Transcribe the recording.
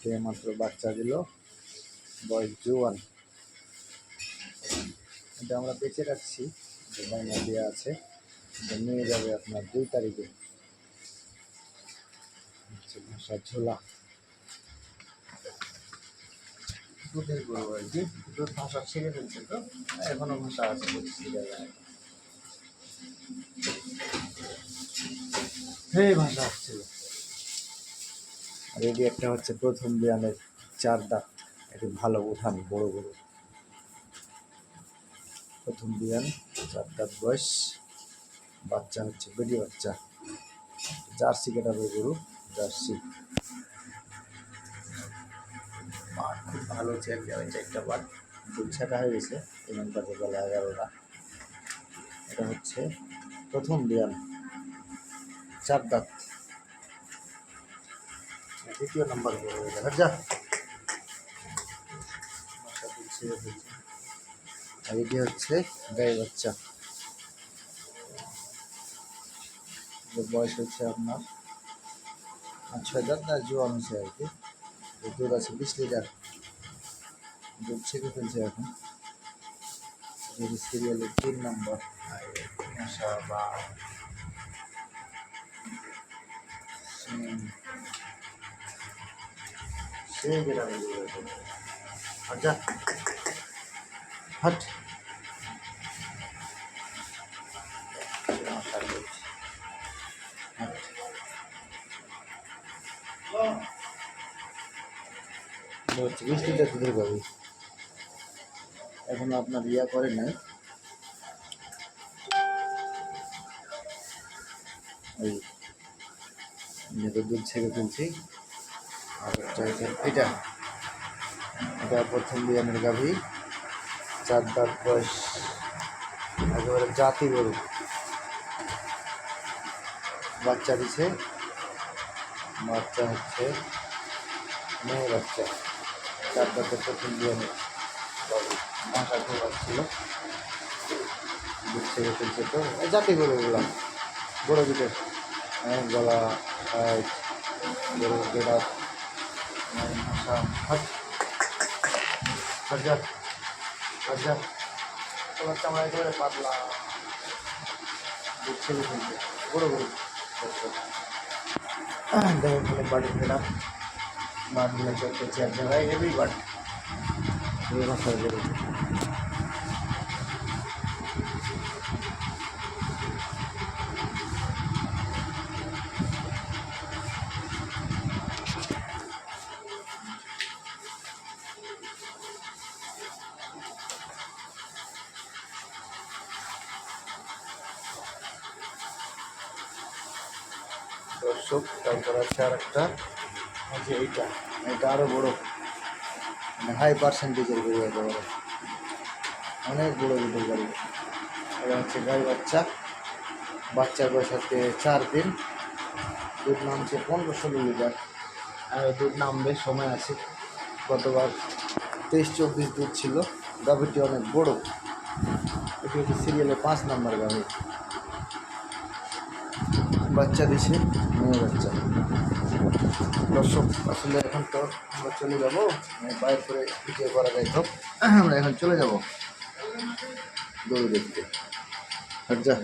কালকে মাত্র বাচ্চা দিল, বয়স জুয়ান। এটা আমরা বেঁচে রাখছি, বাইনা দেওয়া আছে, নিয়ে যাবে আপনার 2 তারিখে। ভাষা ঝোলা দুধের গরু আর কি, দুধ ভাষা ছেড়ে ফেলছে, তো এখনো ভাষা আছে ভাষা আসছিল। আর এটি একটা হচ্ছে প্রথম বিয়ানের 4 দাঁত, এটি ভালো উঠান, বড় বড় প্রথম বিয়ান, 4 দাঁত বয়স। বাচ্চা হচ্ছে বেটি বাচ্চা, জার্সি কেটাবে গরু, জার্সি। খুব ভালো হচ্ছে, একটা বার দুধ ছাটা হয়ে গেছে, এমন পাতে বেলা 11টা। এটা হচ্ছে প্রথম বিয়ান, 4 দাঁত, দ্বিতীয় নম্বর যা। আর এটি হচ্ছে গাই বাচ্চা, বয়স হচ্ছে আপনার 6 দাঁত, না জোয়ান হচ্ছে আর কি। দুধ আছে 20 লিটার, দুধ ছেড়ে ফেলছে এখন। সিরিয়ালের 3 নম্বর। আচ্ছা হট হচ্ছে 20 লিটার দুধের গাভী, এখনো আপনার ইয়া করে নাই। ওই দুধ ছেড়ে ফেলছি। আর এটা এটা প্রথম বিয়ানের গাভী, 4 দাঁত বয়স, একেবারে জাতি গরু। বাচ্চা দিছে, বাচ্চা হচ্ছে মেয়ে বাচ্চা, 4 দাঁতের প্রথম বিয়ানের গাভী। মাথা খুব আসছিল, দুধ ছেড়ে ফেলছে, তো জাতি গরু এগুলো বড় দুধের। গলা গরু গেড়া চামড়া একেবারে পাতলা, দুধ ছেড়ে ফেলছে, বড় গরু। দেখেন বাড়ির ফেরা বাটগুলো চলছে, 4 জায়গায় হেভি বাট, এই ভাষার গরু। দর্শক, তারপর আছে আর একটা, যে এইটা, এটা আরো বড়, মানে হাই পার্সেন্টেজের গরু, একেবারে অনেক বড় দুধের গাড়ি। এটা হচ্ছে গাই বাচ্চা, বাচ্চার বয়স আজকে 4 দিন। দুধ নামছে 15-16 লিটার, আর দুধ নামবে সময় আছে। গতবার 23-24 দুধ ছিল। গাভীটি অনেক বড়, এটি হচ্ছে সিরিয়ালে 5 নম্বর গাভী। বাচ্চা দিছে, মেয়ে বাচ্চা। দর্শক, আসলে এখন তো আমরা চলে যাবো, বাইর করে ভিডিও করা যায়, তো আমরা এখন চলে যাব গরু দেখতে। আর যা